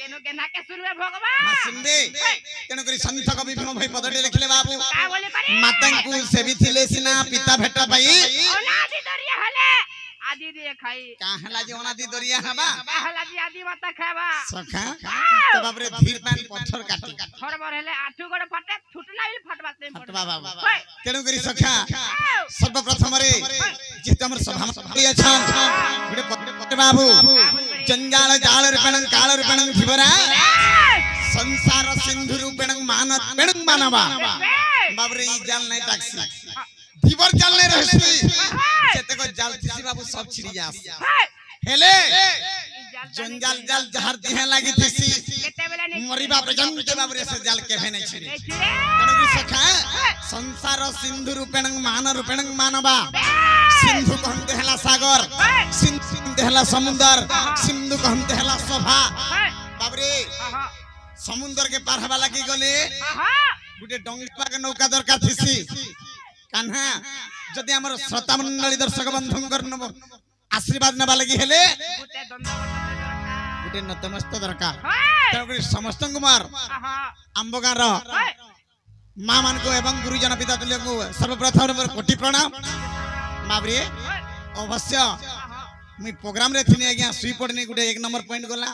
तेनु के ना के सुनबे भगवान ना सुनबे तेनु करी संत कवि भीम भाई पदटे लिखले बाबू का बोले पारे मातांकु सेविथिले सिना पिता भेट पाई अनादि दरिया हले आदि दिए खाई का हला जे अनादि दरिया हबा हला जी आदि माता खाबा सखा तो बाप रे धीर पान पत्थर काटी थोर बर हेले आठु गोड़ फटे छुटना हिल फटबाते फटबा बाबू तेनु करी सखा सर्वप्रथम रे जेत हमर सभा में अछन गुडे पत्ते बाबू जंजाल जाल रूपेण काल रूपेण थिबरा संसार सिंधु रूपेण मानत मानवा बाप रे ई जाल नै टैक्सी धीवर जाल नै रहसी जेतेको जाल थिसी बाबू सब छिड़ी जास हेले जंजाल जाल जहर दिहे लागि थिसी केते बेला नै मरिबा पर्यंत बाप रे से जाल केभे नै छिड़ी कनगु सखा संसार सिंधु रूपेण मानवा सिंधु कहते हला सागर सिंधु हला समुद्र सिंधु कहते हला शोभा बाप रे समुद्र के पार हवा लागि गले गुटे डंगीपा के नौका दरकार थिसी कान्हा जदि हमर श्रोता मंडली दर्शक बंधुंकर आशीर्वाद नबा लागि हेले गुटे नतमस्त दरकार तेणुकरी समस्त कुमार आंबगार मां मान को एवं गुरुजन पिता तुल्य को सर्वप्रथम कोटि प्रणाम माबरे अवश्य मुई प्रोग्राम रे थिनी आज्ञा सुई पड़नी गुटे एक नंबर पॉइंट गला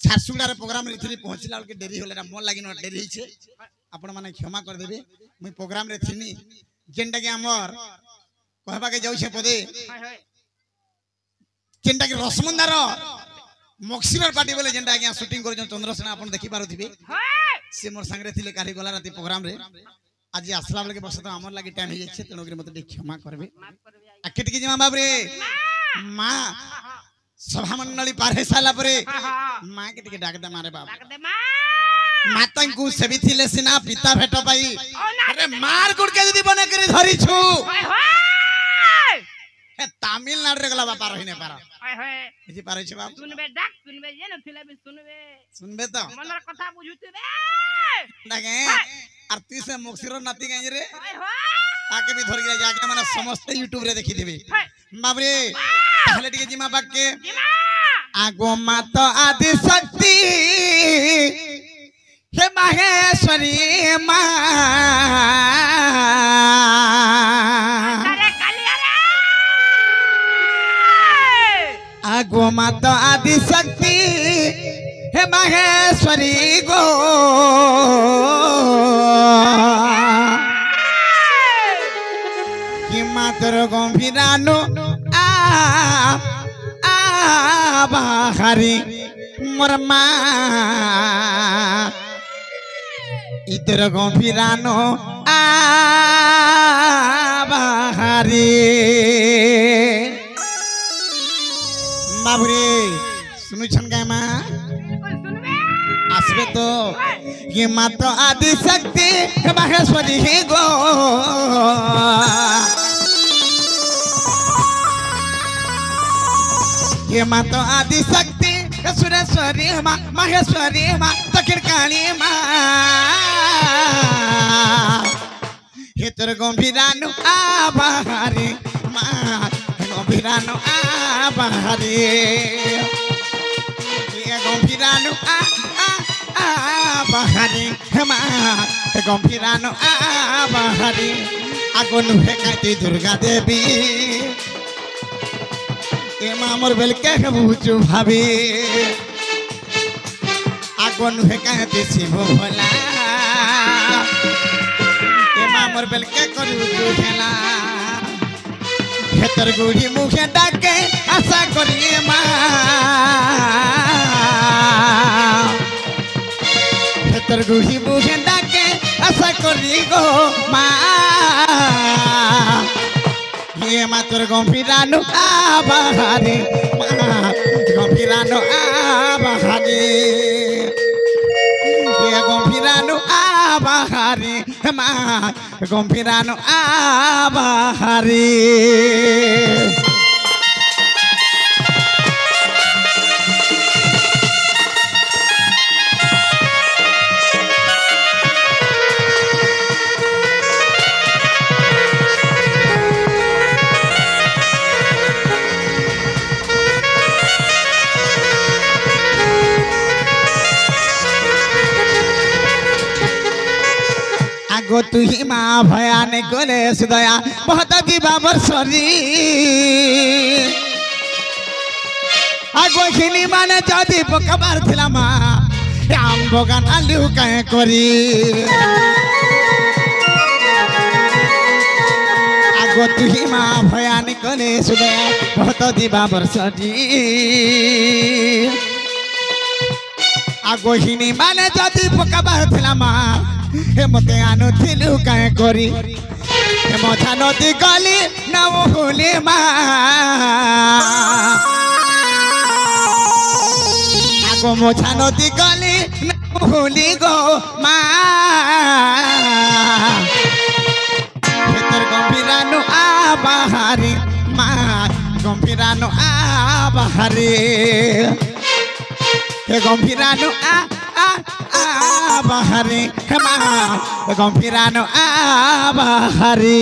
झारसुगुड़ा रे प्रोग्राम रे थिनी पहुंचला के देरी होलेरा मन लागि न देरी छे आपण माने क्षमा कर देबे मुई प्रोग्राम रे थिनी जेंटा के हमर कहबा के जाउ छे पदे जेंटा के रसमंदार मक्सिरर पार्टी बोले जेंटा आज्ञा शूटिंग कर चंद्रसेना आपण देखि पारुथिबे से मोर संग रे थिले काली गला राती प्रोग्राम रे आज आसला बेले के बस तो हमर लागि टाइम हे छे तेनो के मते क्षमा करबे आकेट के जमा बाप रे मां सभा मंडली पार हे साला परे मां के टिके डाक दे मारे बाप डाक दे मां मातांकु सेविथिले सिना पिता भेट पाई अरे मार गुड के जदी बने करी धरी छु ओए होय हे तमिलनाडु रे गला बापा रहिने पार ओए होय एजी पारे छे बाप सुनबे डाक सुनबे जे न थिले भी सुनबे तो मनर कथा बुझुतबे डाके आरती से मोक्सिरो नाती गई रे ओए होय ताके भी धर गया जाके माने समस्त YouTube रे देखि देबे बाप रे पहले टिके जिमा बाक के आगो माता आदि शक्ति हे माहेश्वरी मां अरे कालिया रे आगो माता आदि शक्ति हे माहेश्वरी गो कि मातर गंभीरानो बाहरी मोर मां इधर गंभीरानो बाहरी बाबरे सुनु छन गाय मां सुनबे आसबे तो ये मात्र आदि शक्ति माहेश्वरी गो ये मात्र आदि शक्ति सुरेश्वरी मां माहेश्वरी मां दक्षिण काली मां हे तोर गंभीरानु आबाहारी मां गंभीरानु आबाहारी ये गंभीरानु आबाहारी मां गंभीरानु आबाहारी आगोनु हे काती दुर्गा देवी ए मामर बेल के बुझु भाभी आगोनु हे काती शिव भोला ए मामर बेल के करू जुझला हेतर गुड़ी मुखे डाके आशा करिए मां हेतर गुड़ी मुखे डाके आशा करी गो मां ये मातर गंभीरानु आबाहारी मां गंभीरानु आबाहारी ये गंभीरानु आबाहारी मां गंभीरानु आबाहारी आगो तू ही माँ भयाने कोले सुदया बहुत दिवा बरसरी आगो हिनी माने जदी पकबार थिला माँ आम बगान आलू कहे करी आगो तू ही माँ भयाने कोले सुदया बहुत दिवा बरसरी आगो हिनी माने जदी पकबार थिला माँ हे मते आनो थिलु काहे करी हे मथा नदी गली ना भूले मा आगो मोछा नदी गली ना भूली गो मा हेतर गंभीरानु आ बाहारी मा गंभीरानु आ बाहारी हे गंभीरानु आ बाहरी हेमा गंभीरानो आ बाहरी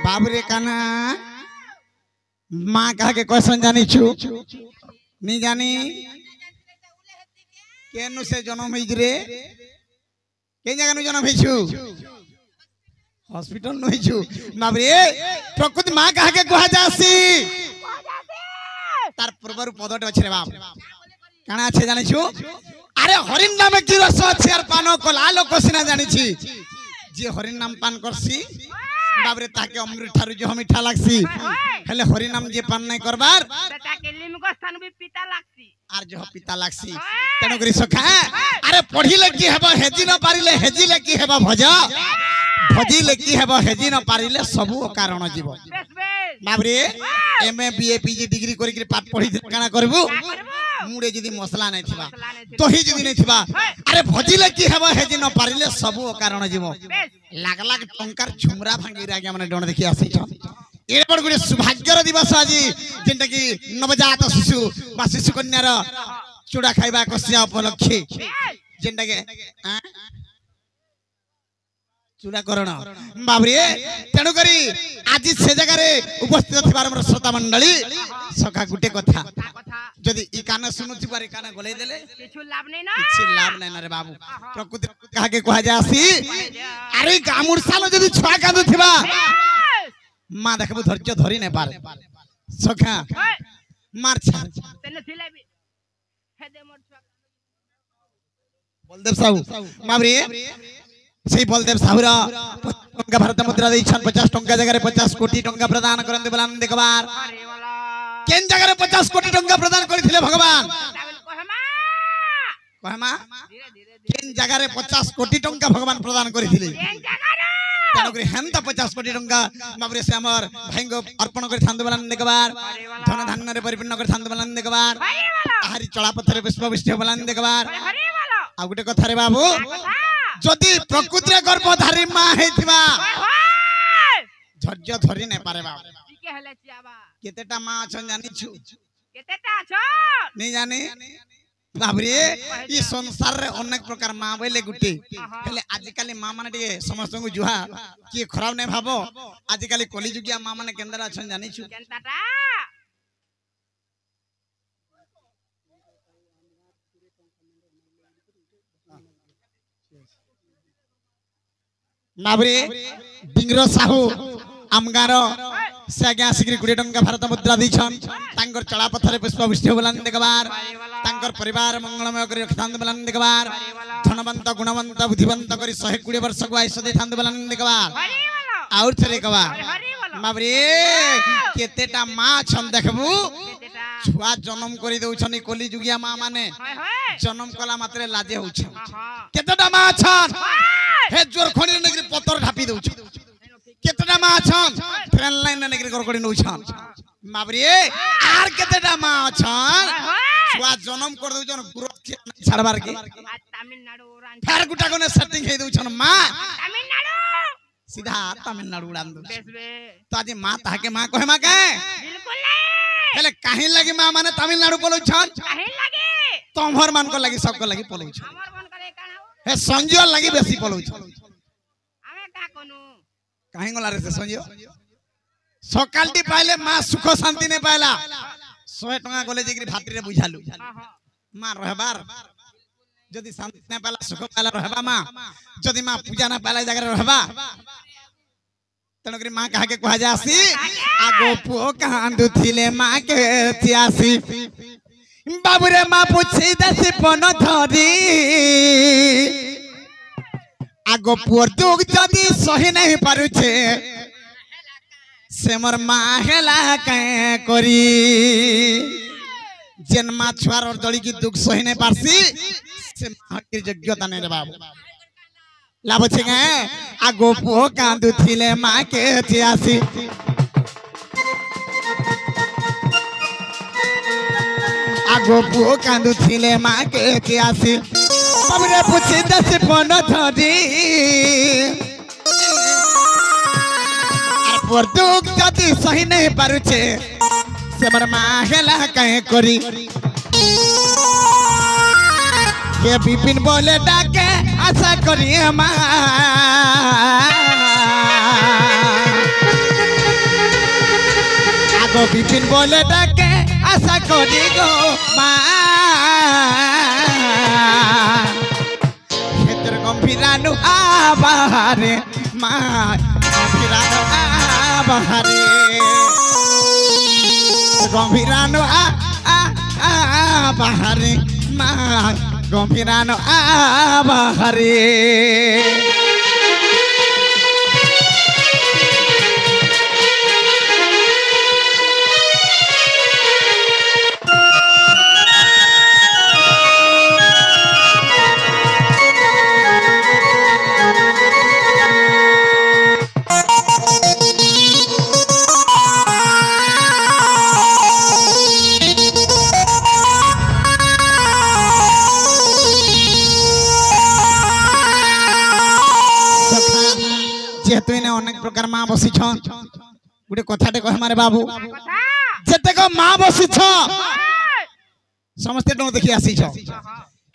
बाबरे काना माँ कहा के क्वेश्चन जानी छु नहीं जानी केनु से जन्म होई रे के जगह नु जन्म होई छु हॉस्पिटल नु होई छु बाबरे प्रकृति माँ कहा के कहा जासी तार पूर्वरु पदट अछि रे बाप काना अछि जानी छु अरे हरिन नाम की रस अछि यार पानो को लालो कोसिना जानी छी जे हरिन नाम पान करसी बाबरे ताके अमृत ठारु जो मीठा लागसी हेले हरि नाम जे पान नै करबार ताके लिमगो स्थान भी पिता लागसी आर जो पिता लागसी तनो करी सखा अरे पढिले की हेबो हेजी न पारिले हेजिले की हेबो भज भजिले की हेबो हेजी न पारिले सबु कारण जीव बाबरे एमए बीए पीजी डिग्री करी के पाठ पढी काना करबू मुडे जदी मसला नै थिबा तोही जदी नै थिबा अरे भजिले की हेबो हेजी न पारिले सबु कारण जीव लाग लाग टंकार झुमरा भांगी रागे माने डण देखि आसी छ ए बड गुडे सौभाग्यर दिवस आजी जेंटा की नवजात शिशु बा शिशु कन्यार चूड़ा खाइबा कसिया उपलक्षे जेंटा के चूड़ा करण बाबरे तेणु करी आज से जगह रे उपस्थित थिबार हमर श्रोता मंडली सखा गुटे कथा जदी ई कान सुनुथि बारे कान गलै देले किछु लाभ नै ना किछु लाभ नै ना रे बाबू प्रकृति कहा के कहा जासी अरे गामुर सालो जदी छुआ कांदु थिबा मां देखबो धैर्य धरि नै पारे सखा मार छा तने थिलाबी हेदे मोर छुआ बलदेव साहू बाबरे से बलदेव साहुरा टंका भारत मुद्रा दै छन 50 टंका जगह रे 50 कोटी टंका प्रदान करन बलान देखबार अरे वाला केन जगह रे 50 कोटी टंका प्रदान करथिले भगवान कहमा धीरे धीरे केन जगह रे 50 कोटी टंका भगवान प्रदान करथिले केन जगह रे तेणु करी हेंता 50 कोटी टंका बाबरे से हमर भाईगो अर्पण कर थांद बलान देखबार धन धान्य रे परिपूर्ण कर थांद बलान देखबार अरे वाला आहारी चला पत्थर पुष्प विष्ट बलान देखबार अरे वाला आ गुटे कथा रे बाबू जदी प्रकृति रे गर्भधारी मां हेतिबा धैर्य धरि नै पारे बाबू ठीके हले चियाबा केतेटा मां छन जानि छु केतेटा छ नहीं जाने बाबरे ई संसार रे अनेक प्रकार मां बोले गुटे हेले आज काली मां माने टे समस्त को जुहा की खराब नै भाबो आज काली कली जुगिया मां माने केंद्र छन जानि छु केनटाटा बाबरे डिंगरो साहू आमगार से आगे आसिक 20 टंका भारत मुद्रा दैछन तांकर चला पथरे पुष्प विष्ट बलान देखबार तांकर परिवार मंगलमय करी रखतांद बलान देखबार धनवंत गुणवंत बुद्धिवंत करी 120 वर्ष को आयुष देथांद बलान देखबार और थरे कबा बाबरे केतेटा मां छन देखबू छुआ जन्म करी दउछन कली जुगिया मां माने जन्म कला मात्रे लाजे होछ केतेटा मां छन हे जोर खणी नगरी पत्थर ढापी दउछ केतेटा मां छन ट्रेन लाइन नगरी गरगडी नउछन बाबरे आर केतेटा मां छन छुआ जन्म कर दउ जन ग्रोथ के छाड़बार के तमिलनाडु फेर गुटा कोने सेटिंग हे दउ छन मां तमिलनाडु सीधा तमिलनाडु उड़ान दउ बेस बे तो आज मां ताके मां कहे मां के बिल्कुल नहीं हेले काहे लगी मां माने तमिलनाडु बोलउ छन काहे लगे तोमर मान को लगी सब को लगी बोलउ छन हमर मन करे काना हे संजय लगी बेसी बोलउ छन हमें का कोनु काहे गला रे से संजय सकालटी पाइले मां सुख शांति ने पाइला 100 टका गले जेकरी भाती रे बुझालु हां हां मां रहबार जदी शांति ने पाइला सुख पाइला रहबा मां जदी मां पूजा ना पाइला जगह रहबा तनकरी मां कहा के कहा जासी आगो पुओ कांदु थिले मां के थियासी बाबूरे मां पूछी दसी पन धरी आगो पुओ दुख जदी सही नहीं पारु छे से मोर मां हेला कए करी जेन मां छुआर और दड़ी की दुख सही नहीं पारसी से मां के योग्यता नहीं रे बाबू लाभ छे गे आगो पुओ कांदु थिले मां के थियासी आगो पुओ कांदु थिले मां के थियासी बाबूरे पूछी दस पन धरी और दुख जदी सही नहीं पारु छे से मोर मां हेला कए करी के विपिन बोले डाके आशा करी मां आगो विपिन बोले डाके आशा करी गो मां क्षेत्र गंभीरानु आबारे मां गंभीरानु आबारे गंभीरानु आबारे मां गंभीरानु आबारे जेतु ने अनेक प्रकार मां बसी छन गुटे कथाटे कह मारे बाबू जेते को मां बसी छ समस्त न देखि आसी छ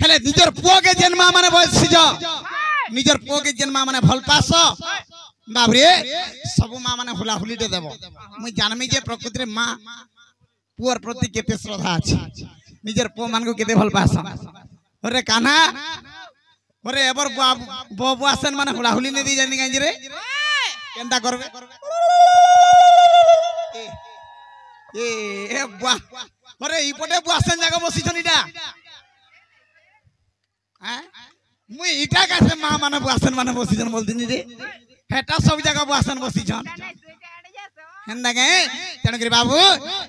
हेले निजर पुओ के जेन मां माने बसी छ निजर पुओ के जेन मां माने भल पास बाबरे सब मां माने हुला हुली दे देबो मुई जानमी जे प्रकृति रे मां पुओर प्रति केते श्रद्धा अछि निजर पुओ मान को केते भल पास अरे कान्हा अरे एबर बाबू आसन माने हुला हुली ने दी जानी गांजी रे केंदा करबे ए बुआ अरे इपटे बुआसन जागा बसी छनीटा हैं मुई इटा कासे मां माने बुआसन माने बसी छन बोल दिनी रे हेटा सब जगह बुआसन बसी छन हेंदा गे तणकरी बाबू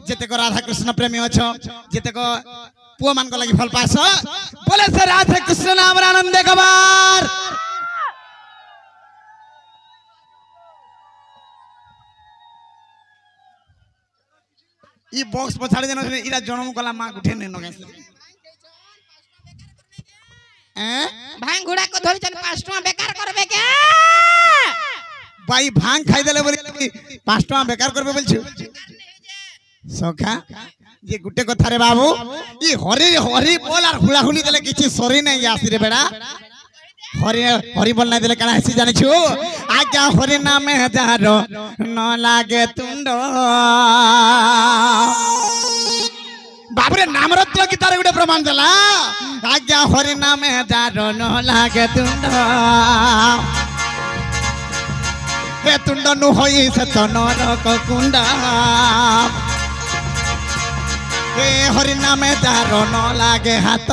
जेते को राधा कृष्ण प्रेमी अछो जेते को पुओ मान को लगी फल पास बोले से राधा कृष्ण नाम आनंद कबार ई बॉक्स पछाड़ी देनो इरा जन्म कला मां उठे ने नगे भांग घोड़ा को धरि चल 5 टका बेकार करबे के भाई भांग खाई देले बोली 5 टका बेकार करबे बोलछु सखा ये गुटे कथा रे बाबू ई हरि हरि बोल आर हुला हुली देले किछि सरी नै आसी रे बेड़ा हरि हरि बोल नै देले काना हसी जानि छु आज्ञा हरि नामे हजारो न लागे तुंड बाबू रे नाम रत्न गीतार गुटे प्रमाण देला आज्ञा हरि नामे हजारो न लागे तुंड हे तुंड नु होई से तो नरक कुंड हे हरि नामे जारो न लागे हाथ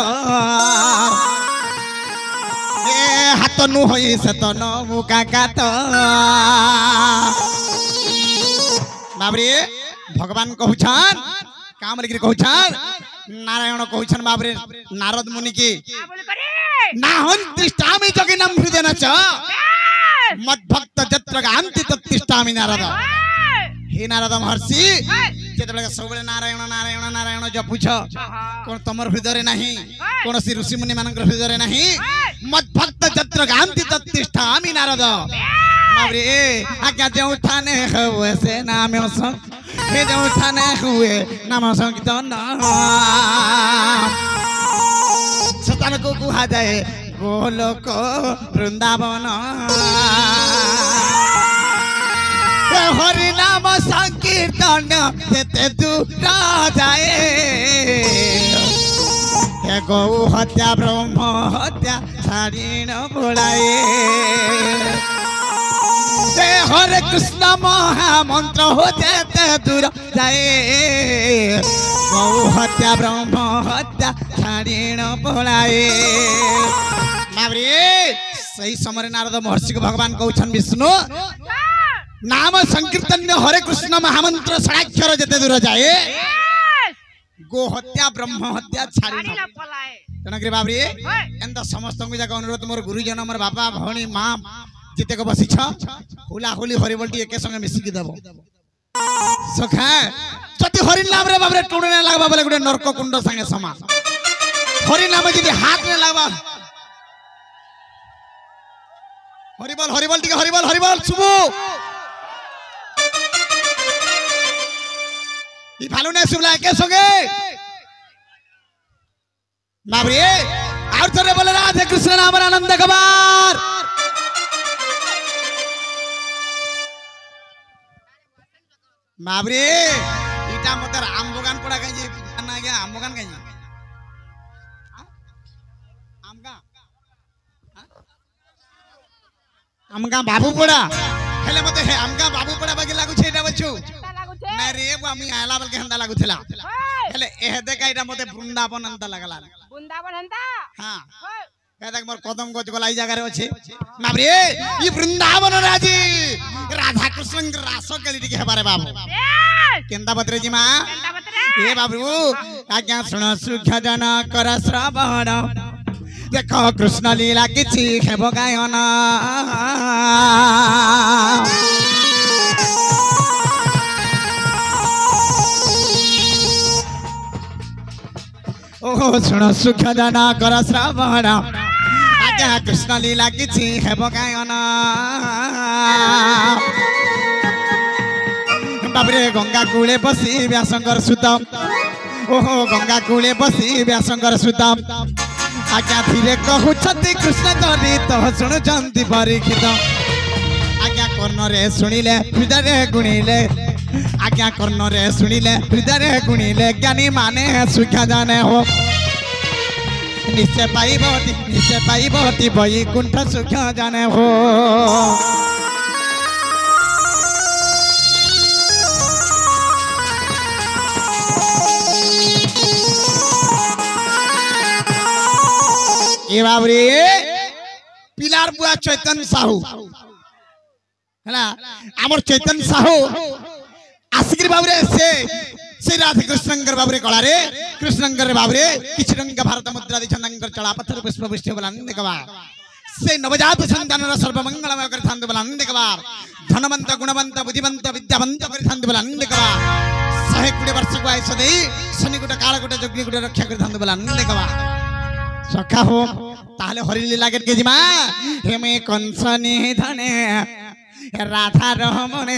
हे हाथ नु होई से तो न मुका कात बाबरे भगवान कहउछन काम लिखि कहउछन नारायण कहउछन बाबरे नारद मुनि की ना हन तिष्ठामि जगिनम हृदयन च मद भक्त जत्र गांति तत्तिष्ठामि नारद हे नारद महर्षि जेतबेले सबले नारायण नारायण नारायण जपुछ कोन तमर हृदय नहीं कोन सी ऋषि मुनि मानकर हृदय नहीं मत भक्त जत्र गांति तत्तिष्ठामि नारद मावरे आज्ञा जो थाने हुए से नाम हे जो थाने हुए नाम संकीर्तन सतान को कुहा जाए गोलोक वृंदावन हरि नाम संकीर्तन ते दूर जाए गौ हत्या ब्रह्म हत्या छाड़ीन बोलाए हरे कृष्ण महामंत्र हो जाते दूर जाए गौ हत्या ब्रह्म हत्या छाड़ीन बोलाए सही समय नारद महर्षि को भगवान कहउछन विष्णु नाम संकीर्तन हरे कृष्ण महामंत्र षडाक्षर जते दूर जाए गो हत्या ब्रह्म हत्या छाड़ी तेणुक बाबरी एंता समस्त जाक अनुरोध मोर गुरुजन मोर बापा भौणी माँ जितेक बसी हुला हुली हरिबोल एके संगे मिसिकी देव सखा जति हरि नाम रे बाबरे टुडने लागबा बोले गुटे नरक कुंड संगे समा हरि नाम जति हाथ रे लागबा हरिबोल हरिबोल टिके हरिबोल हरिबोल सुबु ई भालू ने सुबला के संगे बाबरी और थोड़े बोले राधे कृष्ण नाम आनंद कबार बाबरी इटा मते आम बगान पड़ा कहीं ना गया आम बगान कहीं आमगा बाबू पड़ा हेले मते हे आमगा बाबू पड़ा बाकी लागु छे एटा बच्चू ना रे वो आमी आला बल के हंदा लागु थला हेले एह देखा एटा मते वृंदावन अंत लागला वृंदावन हंता हां कहता मोर कदम गज गलाई जगह रे अछि बाबरे ई वृंदावन राजी राधा कृष्ण रास केली के हेबारे बाबू केंदा बतरे जी मां ए बाबू आज्ञा सुन सुख जन कर श्रवण देखो कृष्ण लीला किछि हेबो गायन ओहो सुन सुख जन कर श्रवण आज्ञा कृष्ण लीला किछि हेबो गायन बाबरे गंगा कूले बसी व्यासंकर सुत ओहो गंगा कूले बसी व्यासंकर सुत आज्ञा धीरे कहउछति कृष्ण करी तो शुणुचंती परीक्षित आज्ञा कर्ण रे सुनिले हृदय गुणिले आज्ञा कर्ण रे सुनिले हृदय गुणिले ज्ञानी माने सुख जाने हो निश्चय पाइबती वैकुंठ सुख जाने हो ए बाबरी पिलार बुआ चैतन्य साहू हैला हमर चैतन्य साहू आसिक बाबरे से राधे कृष्णंकर बाबरे कला रे कृष्णंकर बाबरे किछ रंग भारत मुद्रा दिछंकर चला पत्थर पुष्प पुष्टि बलानंद कबा से नवजात संतान सर्व मंगलमय करथांद बलानंद कबा धनवंत गुणवंत बुद्धिवंत विद्यावंत करथांद बलानंद कबा 120 वर्ष को आयुष देई शनि गुट काल गुट जग्नि गुट रक्षा करथांद बलानंद कबा सखा हो ताहले हरि लीला के जिमा हेमे कंसनी धने राधा रमणे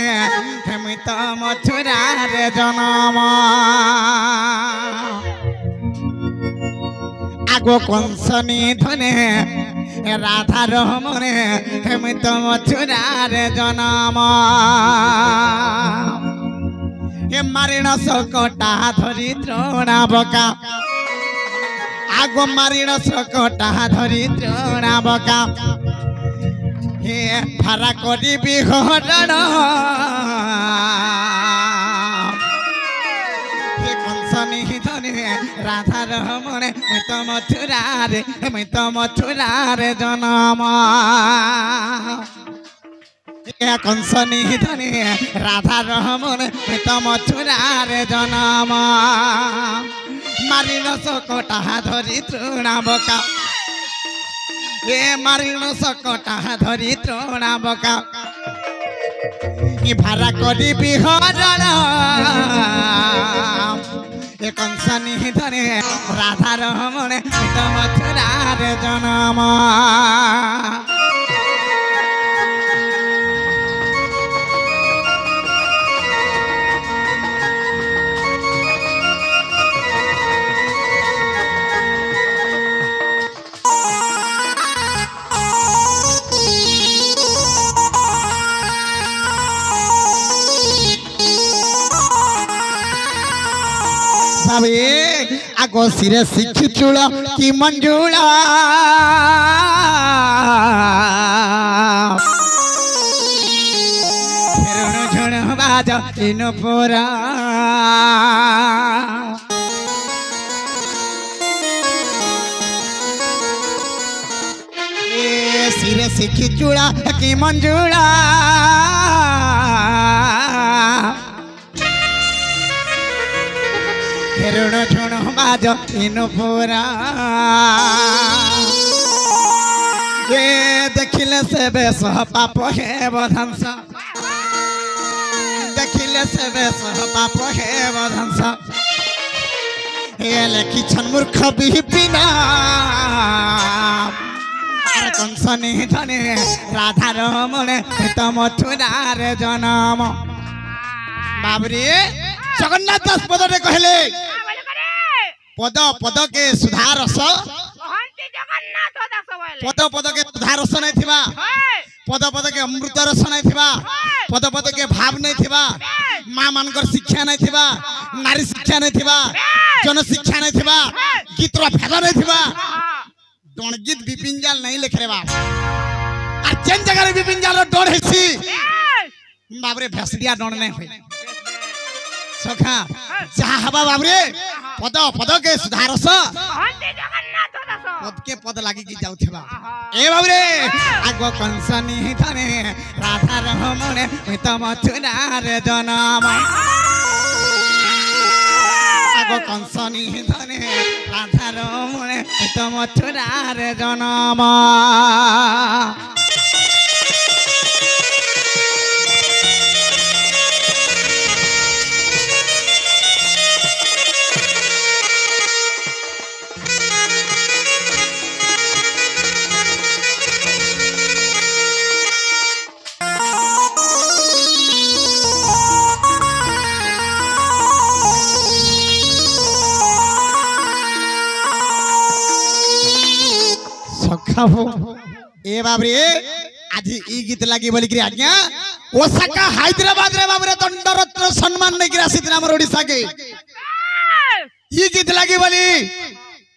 हेमे तो मथुरा रे जनम आगो कंसनी धने राधा रमणे हेमे तो मथुरा रे जनम हे मारिण सकटा धरी द्रोणा बका आगो मारिण सकटा धरी द्रोणा बका हे भारा करी बिहरण हे कंसनी धने राधा रमणे मैं तो मथुरा रे जनम हे कंसनी धने राधा रमणे मैं तो मथुरा रे जनम मारिण सकटा धरी तृणा बका हे मारिण सकटा धरी तृणा बका इ भारा करी बिहरण ए कंसनी धने राधा रमण तो मथुरा रे जन्म आगो सिरे सिख चूड़ा की मंजूड़ा झुण बाज इन पूरा सिरे सिख चूड़ा की मंजूड़ा ऋण झुण बाज इन पूरा देखिले से बेस पाप हे बधंस देखिले से बेस पाप हे बधंस ये लेखी छन मूर्ख बिपिना कंसनी धने राधा रमण तो मथुरा रे जन्म बाबरी जगन्नाथ दास पद रे कहले पद पद के सुधार रस पद पद के सुधार रस नहीं थिबा पद पद के अमृत रस नहीं थिबा पद पद के भाव नहीं थिबा मां मानकर शिक्षा नहीं थिबा नारी शिक्षा नहीं थिबा जन शिक्षा नहीं थिबा गीत रो भेद नहीं थिबा डोण गीत बिपिन जाल नहीं लिख रे बाप आ जेन जगह रे बिपिन जाल रो डोण हेसी बाबरे भेसडिया डोण नहीं होई सखा जहा हवा बाबरे पद पद के सुधारस पद के पद लागी की जाउथबा ए बाबरे आगो कंसनी धने राधा रमण तो मथुरा रे जन्म आगो कंसनी धने राधा रमण तो मथुरा रे जन्म ए बाबरे आज ई गीत लागी बोली कि आज्ञा ओसाका हैदराबाद रे बाबरे दंडरत्न सम्मान नै गिरा सिद्ध हमर ओडिसा के ई गीत लागी बोली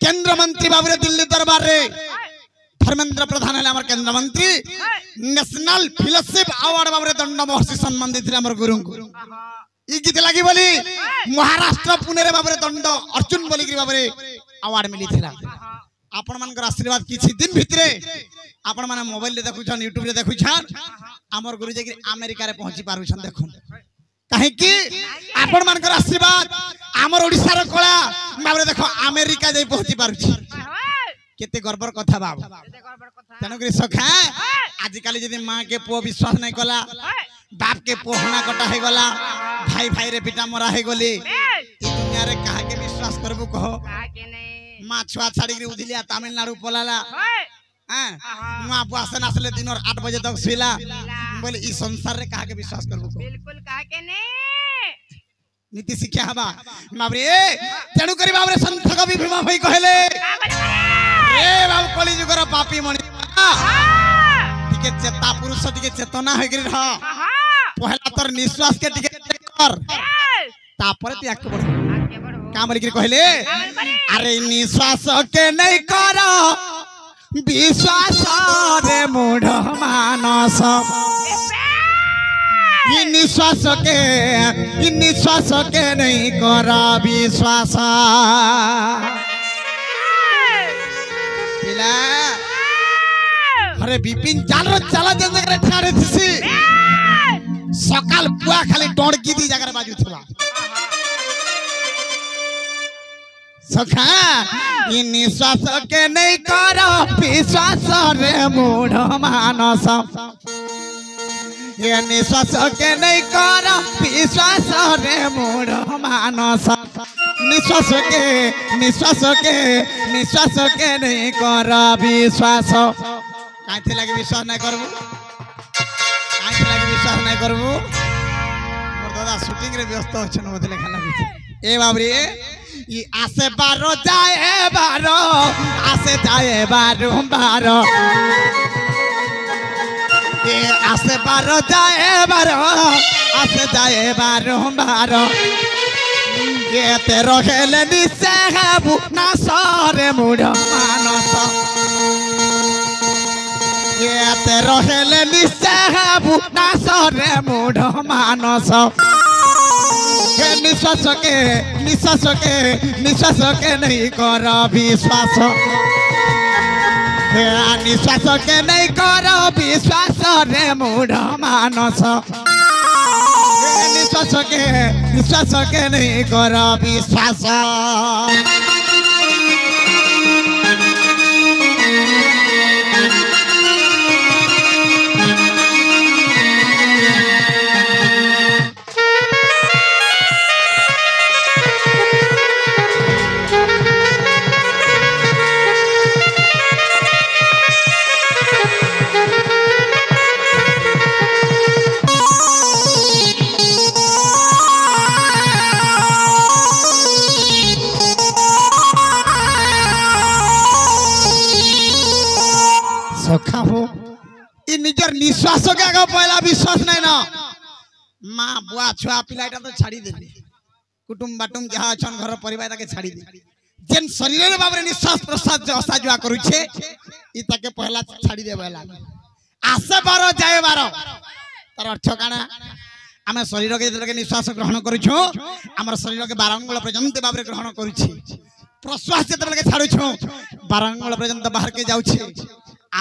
केंद्र मंत्री बाबरे दिल्ली दरबार रे धर्मेंद्र प्रधान है हमर केंद्र मंत्री नेशनल फेलोशिप अवार्ड बाबरे दंड महर्षि सम्मान दिथिले हमर गुरु को ई गीत लागी बोली महाराष्ट्र पुणे रे बाबरे दंड अर्जुन बोली कि बाबरे अवार्ड मिली थिला आपण मानकर आशीर्वाद किछि दिन भितरे आपण माने मोबाइल रे देखुछन यूट्यूब रे देखुछन हमर गुरु जे कि अमेरिका रे पहुंची पारुछन देखुन काहे कि आपण मानकर आशीर्वाद हमर ओडिसा रे कला बाबरे देखो अमेरिका जे पहुंची पारुछि केते गर्वर कथा बाब तनो कि सखा आज काली जदी मां के पो विश्वास नै कला बाप के पोहना कटा हे गला भाई भाई रे पिटा मरा हे गली दुनिया रे काहे के विश्वास करबो कहो काहे के नै मां छुआ छाड़ी के उधिलिया तमिलनाडु पलाला हां मां बुआसन असले दिन और 8 बजे तक सोइला बोले ई संसार रे काहे के विश्वास करबो बिल्कुल काहे के नै नीति शिक्षा हबा बाबरे तेनु करी बाबरे संत कवि भीमा भाई कहले ए बाबू कली जुगर पापी मणि टिके चेता पुरुष टिके चेतना होई गरी रह पहला तोर निश्वास के टिके कर तापर ती आके बढ़ काम रे कहले अरे निश्वास के नहीं कर विश्वास रे मूढ़ मानस निश्वास के नहीं कर विश्वास पिला अरे बिपिन जाल रो चला जे जगह ठाड़े थिसी सकाल पुआ खाली डोड़की दी जगह बाजू थला सखा इ निश्वास के नहीं कर विश्वास रे मूढ़ मानस ये निश्वास के नहीं कर विश्वास रे मूढ़ मानस निश्वास के नहीं कर विश्वास काहे लगे विश्वास नहीं करबू काहे लगे विश्वास नहीं करबू मोर दादा शूटिंग रे व्यस्त अछन मते लेखा लागे ए बाबरी ई आसे बारो जाए बारो आसे जाए बारो बारो ए आसे बारो जाए बारो आसे जाए बारो बारो ये तेरो खेले निसे है ना सारे मुड़ा मानस ये तेरो खेले निसे है ना सारे मुड़ा मानस निश्वास के नहीं कर विश्वास निश्वास के नहीं कर विश्वास रे मूढ़ मानस निश्वास के नहीं कर विश्वास निजर निश्वास के आगे पहला विश्वास नहीं ना माँ बुआ छुआ पिलाटा तो छाड़ी दे कुटुंब बाटुम जहाँ अच्छा घर परिवार के छाड़ी दे जेन शरीर रे बाबरे निश्वास प्रश्वास जो असा जुआ करूछे ई ताके पहला छाड़ी दे वाला आसे बारो जाए बारो तार अर्थ काना आमे शरीर के जलके निश्वास ग्रहण करूछु हमर शरीर के 12 अंगुल पर्यंत बाबरे ग्रहण करूछि प्रश्वास जतले के छाडुछु 12 अंगुल पर्यंत बाहर के जाउछि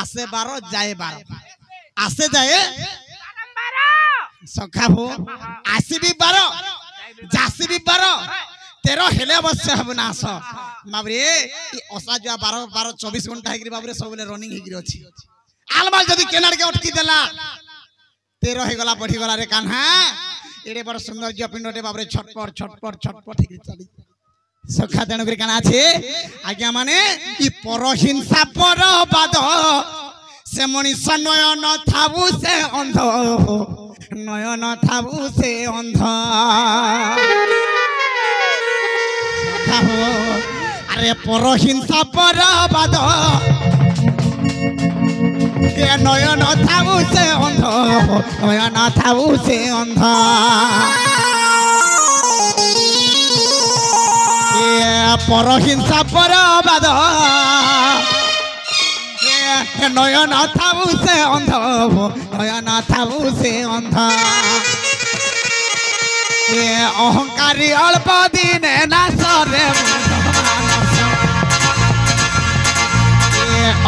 आसे बारो जाए बारो आसे जाए सखा हो आसी भी बारो जासी भी बारो तेरो हेले अवश्य हब नास बाबरे ई ओसा जो 12 24 घंटा हेकरी बाबरे सबले रनिंग हेकरी अछि आलमाल जदी केनार के अटकी देला तेरो हे गला पढ़ी गला रे कान्हा एडे बड़ सौंदर्य पिंडटे बाबरे छटपट हेकरी चली सखा तेन करी काना छे आज्ञा माने ई परहिंसा परबाद से मनीष नयन थाबू से अंध नयन थाबू से अंध अरे परहिंसा परबाद के नयन थाबू से अंध नयन थाबू से अंध परहिंसा परबाद नयन थाबू से अंध नयन थाबू से अंध अहंकारी अल्प दिन नाश रे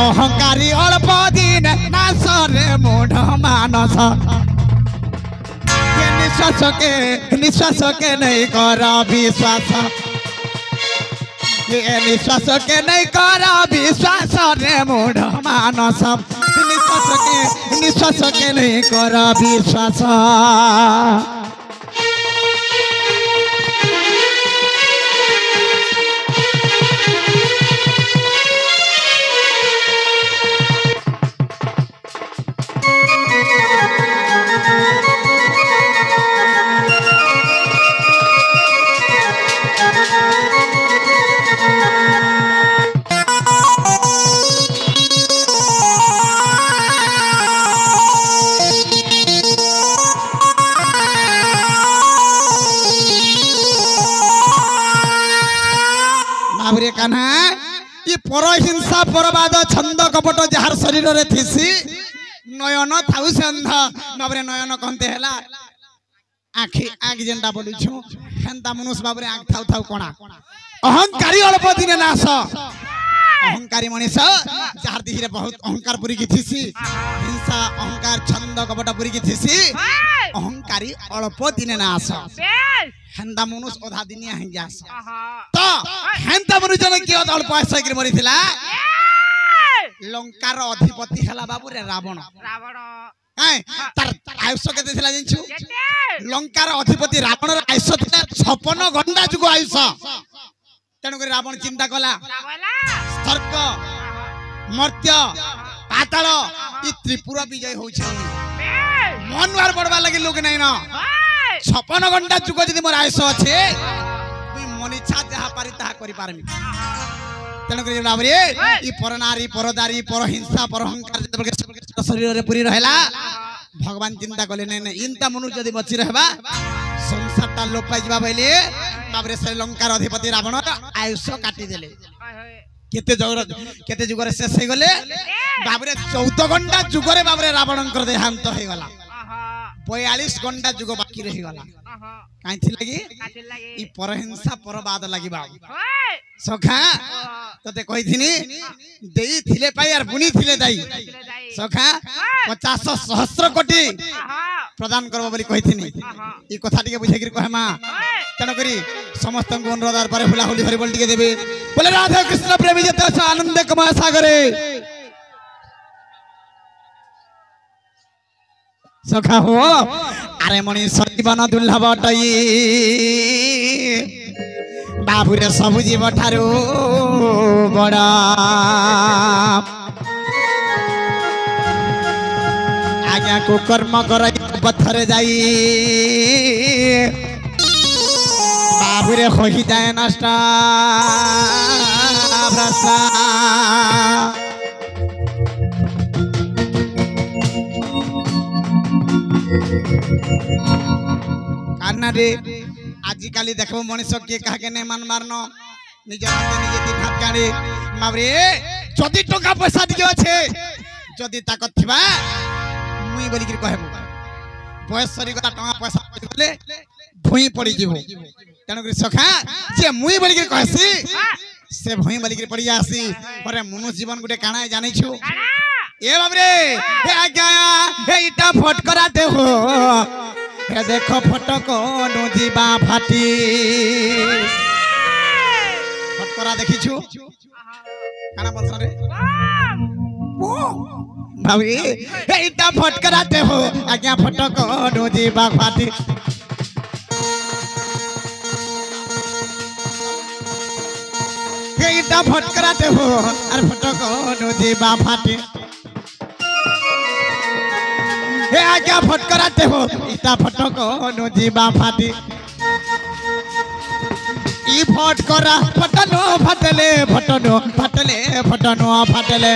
अहंकारी अल्प दिन नाश रे मूढ़ मानस निश्वास के नहीं कर विश्वास निश्वास के नहीं कर विश्वास रे मूढ़ मानस निश्वास के नहीं कर विश्वास ये परहिंसा परबाद छंद कपट जार शरीर रे थिसी नयन थाउ से अंध बाबरे नयन कहते हैला आखि आग जेंडा बोलुछु हेंता मनुष्य बाबरे आग थाउ थाउ कोना अहंकारी अल्प दिन नाश अहंकारी मनीष जार दिही रे बहुत अहंकार पुरी की थिसी हिंसा अहंकार छंद कपट पुरी की थिसी अहंकारी अल्प दिन नाश हेंदा मनुष्य ओधा दिनिया हे जास तो हेंता मनुष्य ने कियो अल्प आशय के मरिथिला लंकार अधिपति हला बाबू रे रावण हां तार आयुष केते थिला जिंछु केते लंकार अधिपति रावण आयुष थिला 56 घंटा जुग आयुष तेणु कर रावण चिंता कला लागला स्वर्ग मर्त्य पाताल ई त्रिपुरा विजय होछ मन बार पड़वा लगे लोग नहीं ना 56 घंटा जुग जदि मोर आयुष अच्छे मुई मन इच्छा जहा पारी ताहा करि पारमी तेणु कर बाबरे ई परनारी परदारी परहिंसा परहंकार जब शरीर रे पूरी रहला भगवान चिंता कले नहीं इनता मनुष्य जदि बची रहबा संसारटा लोप पाई जबा बइले बाबरे श्रीलंकार अधिपति रावण आयुष काटी देले केते जुगरे शेष हो गले बाबरे 14 घंटा जुगरे बाबरे रावणकर देहांत हो गला 42 घंटा जुग बाकी रही गला काई थी लगी ई परहिंसा परवाद लगी बाबू सखा तते कहि थिनी देई थिले पाई यार बुनी थिले दाई सखा 50 सहस्र कोटी प्रदान करबो बोली कहि थिनी ई कथा टिके बुझे गिर कहमा तण करी समस्त को अनुरोध पर हुला हुली हरि बोल टिके देबे बोले राधा कृष्ण प्रेमी जत आनंद कमा सागरे सखा हो अरे मणि सजीवन दुर्लभ टई बाबुरे सबु जीव ठारू बड़ा आज्ञा को कर्म कर पत्थर जाई बाबुरे होई जाए नष्ट भ्रष्टा कान्ना रे आजिकाली देखो मनीष किए कहा नहीं मान मारन निज हाथ निजे तीन हाथ गाड़ी बाबरे जदि टका पैसा टिके अच्छे जदि ताकत थिबा मुई बोली कहबो बयस सरी गला टका पैसा गले भुई पड़ी जीवो तेणु कर सखा जे मुई बोली कहसी से भुई बोली पड़ी जासी अरे मनुष्य जीवन गुटे काना जानै छु ए बाबरे हे आज्ञा हे इटा फटकराते हो हे देखो फटक नुजीबा फाटी फटकरा देखिछु काना बोलछ रे भाभी हे इटा फटकराते हो आज्ञा फटक नुजीबा फाटी हे इटा फटकराते हो अरे फटक नुजीबा फाटी हे आज्ञा फटकराते हो इटा फटक नुजीबा फाटी ई फटकरा फटनो फटले फटनो फटले फटनो फटले